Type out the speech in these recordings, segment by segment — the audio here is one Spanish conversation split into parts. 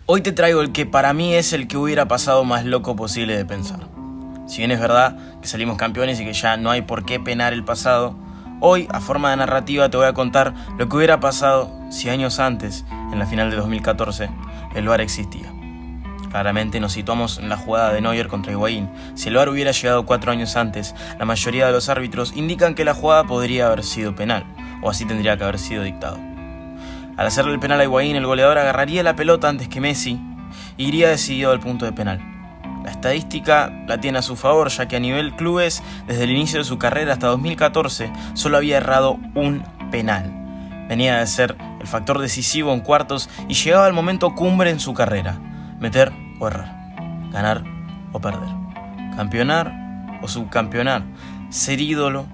Hoy te traigo el que para mí es el que hubiera pasado más loco posible de pensar. Si bien es verdad que salimos campeones y que ya no hay por qué penar el pasado, hoy, a forma de narrativa, te voy a contar lo que hubiera pasado si años antes, en la final de 2014, el VAR existía. Claramente nos situamos en la jugada de Neuer contra Higuaín. Si el VAR hubiera llegado 4 años antes, la mayoría de los árbitros indican que la jugada podría haber sido penal, o así tendría que haber sido dictado. Al hacerle el penal a Higuaín, el goleador agarraría la pelota antes que Messi y iría decidido al punto de penal. La estadística la tiene a su favor, ya que a nivel clubes, desde el inicio de su carrera hasta 2014, solo había errado un penal. Venía de ser el factor decisivo en cuartos y llegaba al momento cumbre en su carrera: meter o errar, ganar o perder, campeonar o subcampeonar, ser ídolo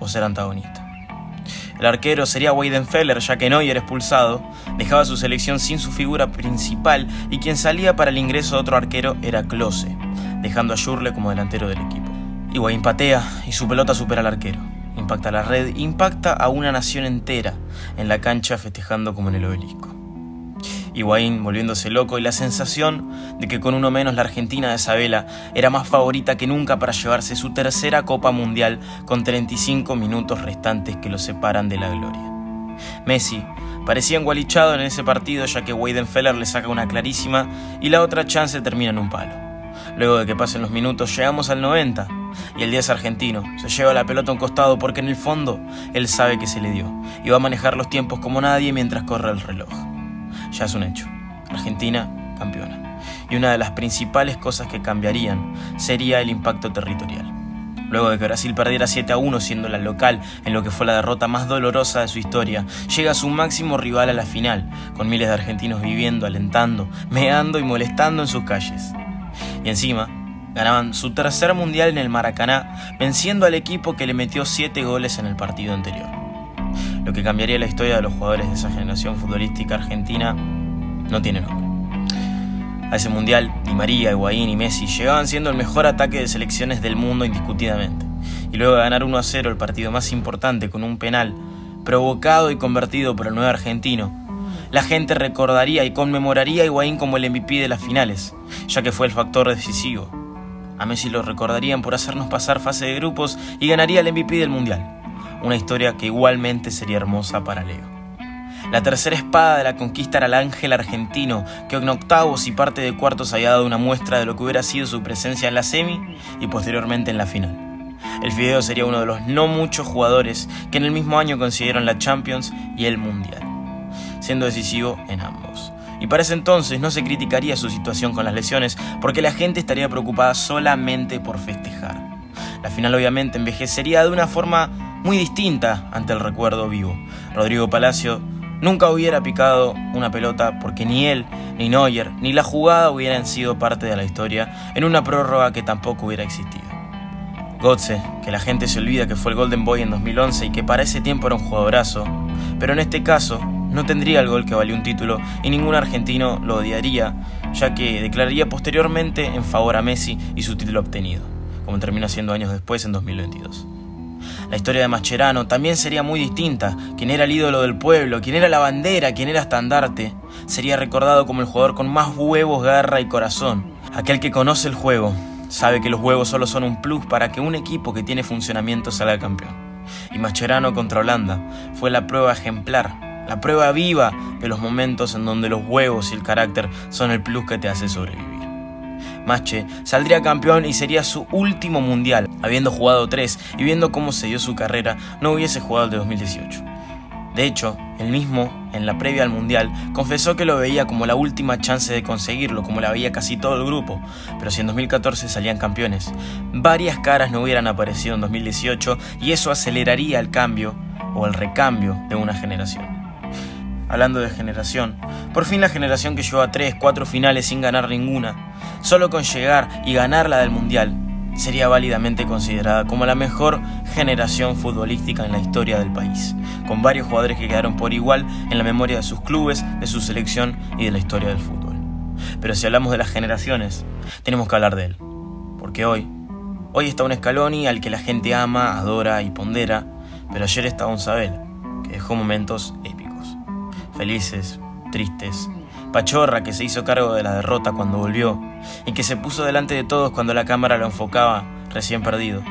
o ser antagonista. El arquero sería Weidenfeller, ya que Neuer, expulsado, dejaba su selección sin su figura principal y quien salía para el ingreso de otro arquero era Klose, dejando a Schürrle como delantero del equipo. Higuaín patea y su pelota supera al arquero. Impacta la red, impacta a una nación entera en la cancha festejando como en el Obelisco. Higuaín volviéndose loco y la sensación de que con uno menos la Argentina de Sabela era más favorita que nunca para llevarse su tercera Copa Mundial con 35 minutos restantes que lo separan de la gloria. Messi parecía engualichado en ese partido, ya que Weidenfeller le saca una clarísima y la otra chance termina en un palo. Luego de que pasen los minutos llegamos al 90 y el 10 argentino se lleva la pelota a un costado porque en el fondo él sabe que se le dio y va a manejar los tiempos como nadie mientras corre el reloj. Ya es un hecho, Argentina campeona, y una de las principales cosas que cambiarían sería el impacto territorial. Luego de que Brasil perdiera 7-1 siendo la local en lo que fue la derrota más dolorosa de su historia, llega su máximo rival a la final, con miles de argentinos viviendo, alentando, meando y molestando en sus calles. Y encima, ganaban su tercer mundial en el Maracaná, venciendo al equipo que le metió 7 goles en el partido anterior. Lo que cambiaría la historia de los jugadores de esa generación futbolística argentina no tiene nombre. A ese mundial, Di María, Higuaín y Messi llegaban siendo el mejor ataque de selecciones del mundo indiscutidamente. Y luego de ganar 1-0 el partido más importante con un penal provocado y convertido por el 9 argentino, la gente recordaría y conmemoraría a Higuaín como el MVP de las finales, ya que fue el factor decisivo. A Messi lo recordarían por hacernos pasar fase de grupos y ganaría el MVP del mundial. Una historia que igualmente sería hermosa para Leo. La tercera espada de la conquista era el ángel argentino, que en octavos y parte de cuartos había dado una muestra de lo que hubiera sido su presencia en la semi y posteriormente en la final. El Fideo sería uno de los no muchos jugadores que en el mismo año consiguieron la Champions y el Mundial, siendo decisivo en ambos. Y para ese entonces no se criticaría su situación con las lesiones, porque la gente estaría preocupada solamente por festejar. La final obviamente envejecería de una forma muy distinta ante el recuerdo vivo. Rodrigo Palacio nunca hubiera picado una pelota porque ni él, ni Neuer, ni la jugada hubieran sido parte de la historia en una prórroga que tampoco hubiera existido. Götze, que la gente se olvida que fue el Golden Boy en 2011 y que para ese tiempo era un jugadorazo, pero en este caso no tendría el gol que valió un título y ningún argentino lo odiaría, ya que declararía posteriormente en favor a Messi y su título obtenido, como terminó siendo años después en 2022. La historia de Mascherano también sería muy distinta. Quien era el ídolo del pueblo, quien era la bandera, quien era estandarte, sería recordado como el jugador con más huevos, garra y corazón. Aquel que conoce el juego sabe que los huevos solo son un plus para que un equipo que tiene funcionamiento salga campeón. Y Mascherano contra Holanda fue la prueba ejemplar, la prueba viva de los momentos en donde los huevos y el carácter son el plus que te hace sobrevivir. Masche saldría campeón y sería su último mundial. Habiendo jugado 3 y viendo cómo se dio su carrera, no hubiese jugado el de 2018. De hecho, él mismo, en la previa al mundial, confesó que lo veía como la última chance de conseguirlo, como la veía casi todo el grupo. Pero si en 2014 salían campeones, varias caras no hubieran aparecido en 2018 y eso aceleraría el cambio o el recambio de una generación. Hablando de generación, por fin la generación que llegó a 3, 4 finales sin ganar ninguna, solo con llegar y ganar la del mundial, sería válidamente considerada como la mejor generación futbolística en la historia del país, con varios jugadores que quedaron por igual en la memoria de sus clubes, de su selección y de la historia del fútbol. Pero si hablamos de las generaciones, tenemos que hablar de él, porque hoy está un Scaloni al que la gente ama, adora y pondera, pero ayer estaba un Sabela, que dejó momentos épicos, felices, tristes, Pachorra, que se hizo cargo de la derrota cuando volvió y que se puso delante de todos cuando la cámara lo enfocaba recién perdido.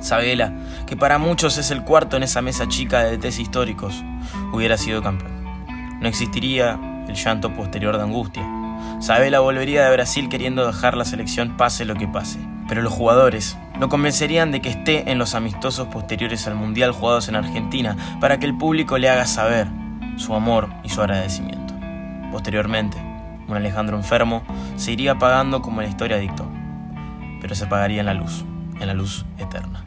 Sabela, que para muchos es el cuarto en esa mesa chica de DTs históricos, hubiera sido campeón. No existiría el llanto posterior de angustia. Sabela volvería de Brasil queriendo dejar la selección pase lo que pase. Pero los jugadores lo convencerían de que esté en los amistosos posteriores al Mundial jugados en Argentina para que el público le haga saber su amor y su agradecimiento. Posteriormente, un Alejandro enfermo se iría apagando como la historia dictó, pero se apagaría en la luz eterna.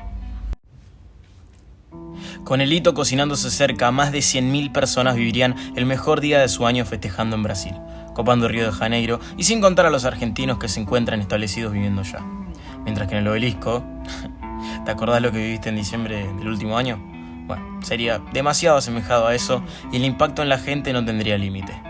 Con el hito cocinándose cerca, más de 100.000 personas vivirían el mejor día de su año festejando en Brasil, copando Río de Janeiro y sin contar a los argentinos que se encuentran establecidos viviendo allá. Mientras que en el Obelisco, ¿te acordás lo que viviste en diciembre del último año? Bueno, sería demasiado asemejado a eso y el impacto en la gente no tendría límite.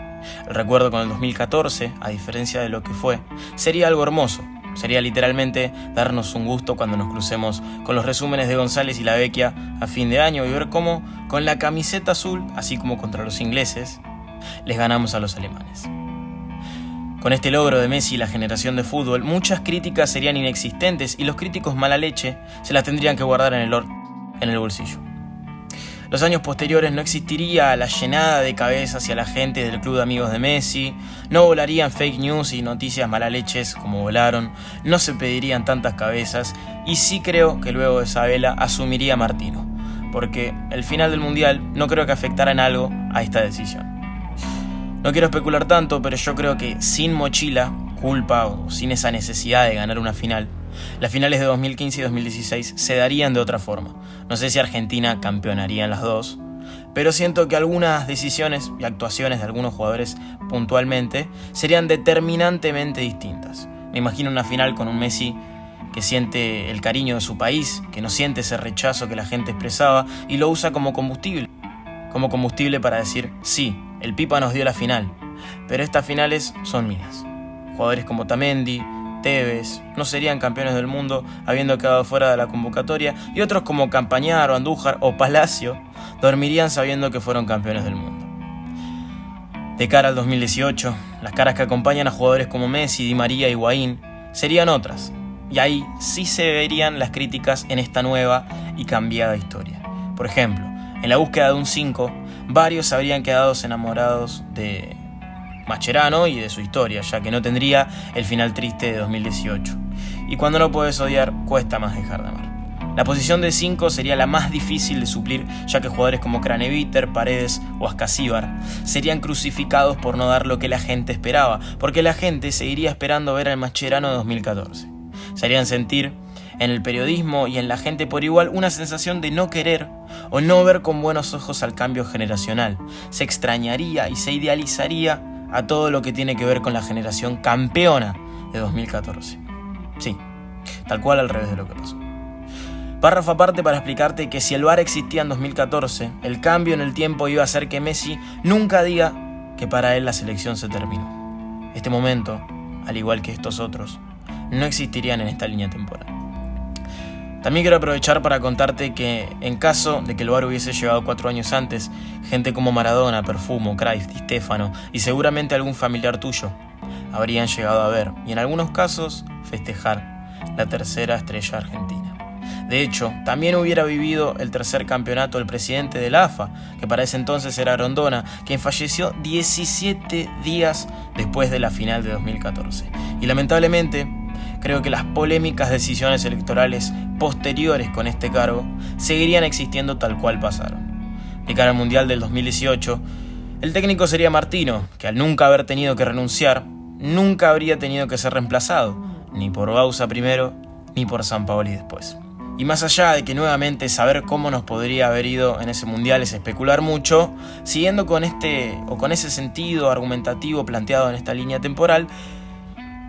El recuerdo con el 2014, a diferencia de lo que fue, sería algo hermoso. Sería literalmente darnos un gusto cuando nos crucemos con los resúmenes de González y la Vecchia a fin de año y ver cómo, con la camiseta azul, así como contra los ingleses, les ganamos a los alemanes. Con este logro de Messi y la generación de fútbol, muchas críticas serían inexistentes y los críticos mala leche se las tendrían que guardar en el bolsillo. Los años posteriores no existiría la llenada de cabezas hacia la gente del club de amigos de Messi, no volarían fake news y noticias mala leches como volaron, no se pedirían tantas cabezas y sí creo que luego de Sabela asumiría Martino, porque el final del Mundial no creo que afectara en algo a esta decisión. No quiero especular tanto, pero yo creo que sin mochila, culpa o sin esa necesidad de ganar una final, las finales de 2015 y 2016 se darían de otra forma. No sé si Argentina campeonaría en las dos, pero siento que algunas decisiones y actuaciones de algunos jugadores puntualmente serían determinantemente distintas. Me imagino una final con un Messi que siente el cariño de su país, que no siente ese rechazo que la gente expresaba y lo usa como combustible para decir, sí, el Pipa nos dio la final, pero estas finales son mías. Jugadores como Otamendi, Tevez no serían campeones del mundo habiendo quedado fuera de la convocatoria y otros como Campañaro, Andújar o Palacio dormirían sabiendo que fueron campeones del mundo. De cara al 2018, las caras que acompañan a jugadores como Messi, Di María y Higuaín serían otras, y ahí sí se verían las críticas en esta nueva y cambiada historia. Por ejemplo, en la búsqueda de un 5, varios habrían quedado enamorados de Mascherano y de su historia, ya que no tendría el final triste de 2018. Y cuando no puedes odiar, cuesta más dejar de amar. La posición de 5 sería la más difícil de suplir, ya que jugadores como Craneviter, Paredes o Ascasíbar serían crucificados por no dar lo que la gente esperaba, porque la gente seguiría esperando ver al Mascherano de 2014. Se harían sentir en el periodismo y en la gente por igual una sensación de no querer o no ver con buenos ojos al cambio generacional. Se extrañaría y se idealizaría a todo lo que tiene que ver con la generación campeona de 2014. Sí, tal cual al revés de lo que pasó. Párrafo aparte para explicarte que si el VAR existía en 2014, el cambio en el tiempo iba a hacer que Messi nunca diga que para él la selección se terminó. Este momento, al igual que estos otros, no existirían en esta línea temporal. También quiero aprovechar para contarte que en caso de que el VAR hubiese llegado 4 años antes, gente como Maradona, Perfumo, Cruyff, Di Stéfano y seguramente algún familiar tuyo habrían llegado a ver y en algunos casos festejar la tercera estrella argentina. De hecho, también hubiera vivido el tercer campeonato el presidente de la AFA, que para ese entonces era Rondona, quien falleció 17 días después de la final de 2014. Y lamentablemente, creo que las polémicas decisiones electorales posteriores con este cargo seguirían existiendo tal cual pasaron. De cara al Mundial del 2018, el técnico sería Martino, que al nunca haber tenido que renunciar, nunca habría tenido que ser reemplazado, ni por Bausa primero, ni por Sampaoli después. Y más allá de que nuevamente saber cómo nos podría haber ido en ese Mundial es especular mucho, siguiendo con ese sentido argumentativo planteado en esta línea temporal,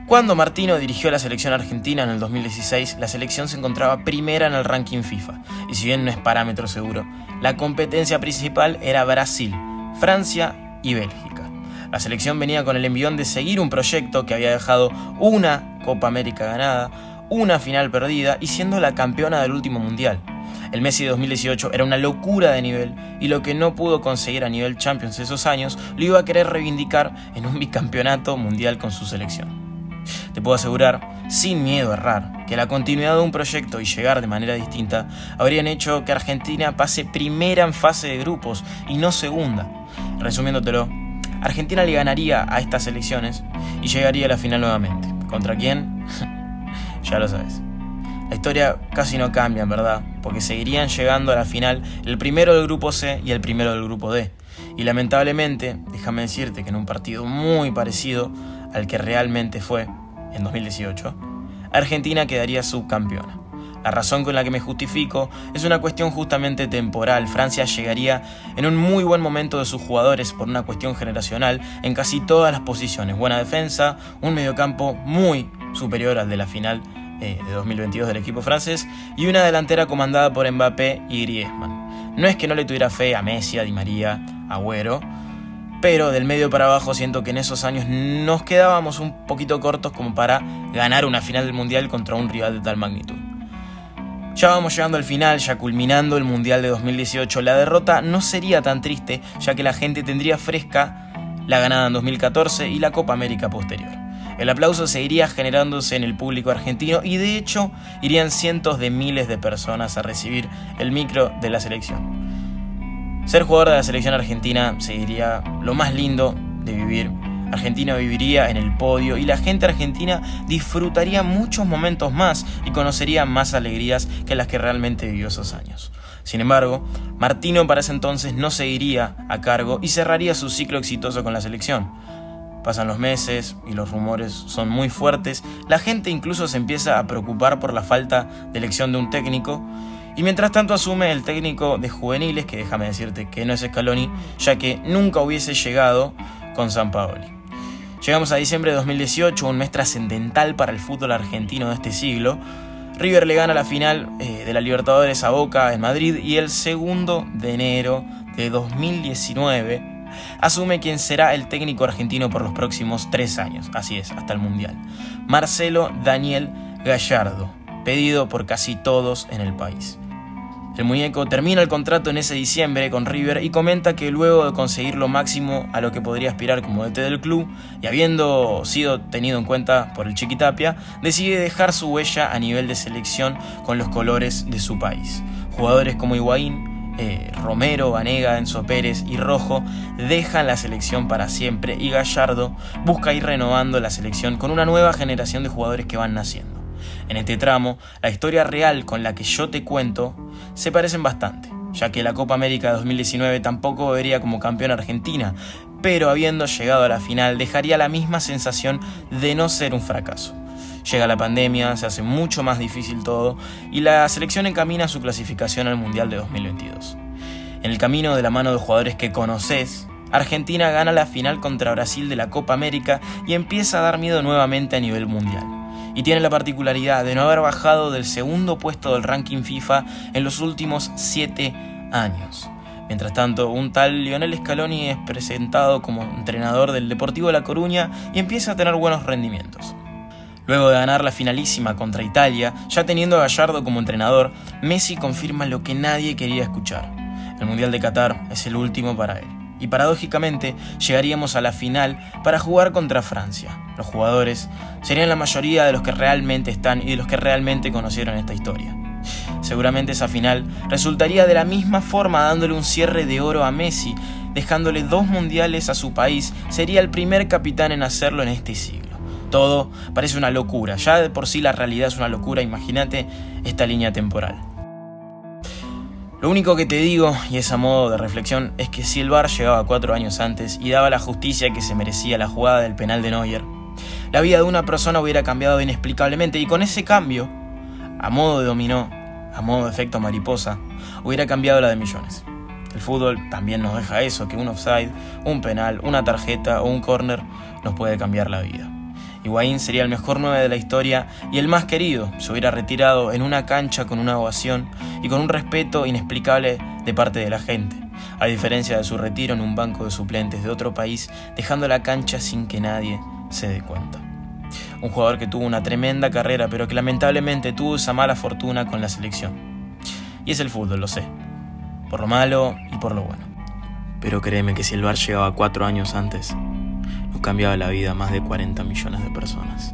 cuando Martino dirigió la selección argentina en el 2016, la selección se encontraba primera en el ranking FIFA. Y si bien no es parámetro seguro, la competencia principal era Brasil, Francia y Bélgica. La selección venía con el envión de seguir un proyecto que había dejado una Copa América ganada, una final perdida y siendo la campeona del último mundial. El Messi de 2018 era una locura de nivel y lo que no pudo conseguir a nivel Champions esos años lo iba a querer reivindicar en un bicampeonato mundial con su selección. Te puedo asegurar, sin miedo a errar, que la continuidad de un proyecto y llegar de manera distinta habrían hecho que Argentina pase primera en fase de grupos y no segunda. Resumiéndotelo, Argentina le ganaría a estas elecciones y llegaría a la final nuevamente. ¿Contra quién? Ya lo sabes. La historia casi no cambia, en verdad, porque seguirían llegando a la final el primero del grupo C y el primero del grupo D. Y lamentablemente, déjame decirte que en un partido muy parecido al que realmente fue, en 2018, Argentina quedaría subcampeona. La razón con la que me justifico es una cuestión justamente temporal. Francia llegaría en un muy buen momento de sus jugadores por una cuestión generacional en casi todas las posiciones. Buena defensa, un mediocampo muy superior al de la final de 2022 del equipo francés y una delantera comandada por Mbappé y Griezmann. No es que no le tuviera fe a Messi, a Di María, a Agüero, pero del medio para abajo siento que en esos años nos quedábamos un poquito cortos como para ganar una final del Mundial contra un rival de tal magnitud. Ya vamos llegando al final, ya culminando el Mundial de 2018. La derrota no sería tan triste, ya que la gente tendría fresca la ganada en 2014 y la Copa América posterior. El aplauso seguiría generándose en el público argentino y de hecho irían cientos de miles de personas a recibir el micro de la selección. Ser jugador de la selección argentina sería lo más lindo de vivir. Argentina viviría en el podio y la gente argentina disfrutaría muchos momentos más y conocería más alegrías que las que realmente vivió esos años. Sin embargo, Martino para ese entonces no seguiría a cargo y cerraría su ciclo exitoso con la selección. Pasan los meses y los rumores son muy fuertes, la gente incluso se empieza a preocupar por la falta de elección de un técnico y mientras tanto asume el técnico de juveniles, que déjame decirte que no es Scaloni, ya que nunca hubiese llegado con Sampaoli. Llegamos a diciembre de 2018, un mes trascendental para el fútbol argentino de este siglo. River le gana la final de la Libertadores a Boca en Madrid y el 2 de enero de 2019 asume quien será el técnico argentino por los próximos 3 años, así es, hasta el Mundial. Marcelo Daniel Gallardo, pedido por casi todos en el país. El muñeco termina el contrato en ese diciembre con River y comenta que luego de conseguir lo máximo a lo que podría aspirar como DT del club y habiendo sido tenido en cuenta por el Chiquitapia, decide dejar su huella a nivel de selección con los colores de su país. Jugadores como Higuaín, Romero, Vanega, Enzo Pérez y Rojo dejan la selección para siempre y Gallardo busca ir renovando la selección con una nueva generación de jugadores que van naciendo. En este tramo, la historia real con la que yo te cuento se parecen bastante, ya que la Copa América de 2019 tampoco vería como campeón Argentina, pero habiendo llegado a la final dejaría la misma sensación de no ser un fracaso. Llega la pandemia, se hace mucho más difícil todo y la selección encamina su clasificación al Mundial de 2022. En el camino de la mano de jugadores que conoces, Argentina gana la final contra Brasil de la Copa América y empieza a dar miedo nuevamente a nivel mundial. Y tiene la particularidad de no haber bajado del segundo puesto del ranking FIFA en los últimos 7 años. Mientras tanto, un tal Lionel Scaloni es presentado como entrenador del Deportivo La Coruña y empieza a tener buenos rendimientos. Luego de ganar la finalísima contra Italia, ya teniendo a Gallardo como entrenador, Messi confirma lo que nadie quería escuchar. El Mundial de Qatar es el último para él. Y paradójicamente llegaríamos a la final para jugar contra Francia. Los jugadores serían la mayoría de los que realmente están y de los que realmente conocieron esta historia. Seguramente esa final resultaría de la misma forma dándole un cierre de oro a Messi, dejándole 2 mundiales a su país. Sería el primer capitán en hacerlo en este siglo. Todo parece una locura, ya de por sí la realidad es una locura, imagínate esta línea temporal. Lo único que te digo, y es a modo de reflexión, es que si el VAR llegaba 4 años antes y daba la justicia que se merecía la jugada del penal de Neuer, la vida de una persona hubiera cambiado inexplicablemente y con ese cambio, a modo de dominó, a modo de efecto mariposa, hubiera cambiado la de millones. El fútbol también nos deja eso, que un offside, un penal, una tarjeta o un córner nos puede cambiar la vida. Higuaín sería el mejor 9 de la historia y el más querido. Se hubiera retirado en una cancha con una ovación y con un respeto inexplicable de parte de la gente, a diferencia de su retiro en un banco de suplentes de otro país, dejando la cancha sin que nadie se dé cuenta. Un jugador que tuvo una tremenda carrera, pero que lamentablemente tuvo esa mala fortuna con la selección. Y es el fútbol, lo sé. Por lo malo y por lo bueno. Pero créeme que si el VAR llegaba 4 años antes, nos cambiaba la vida a más de 40 millones de personas.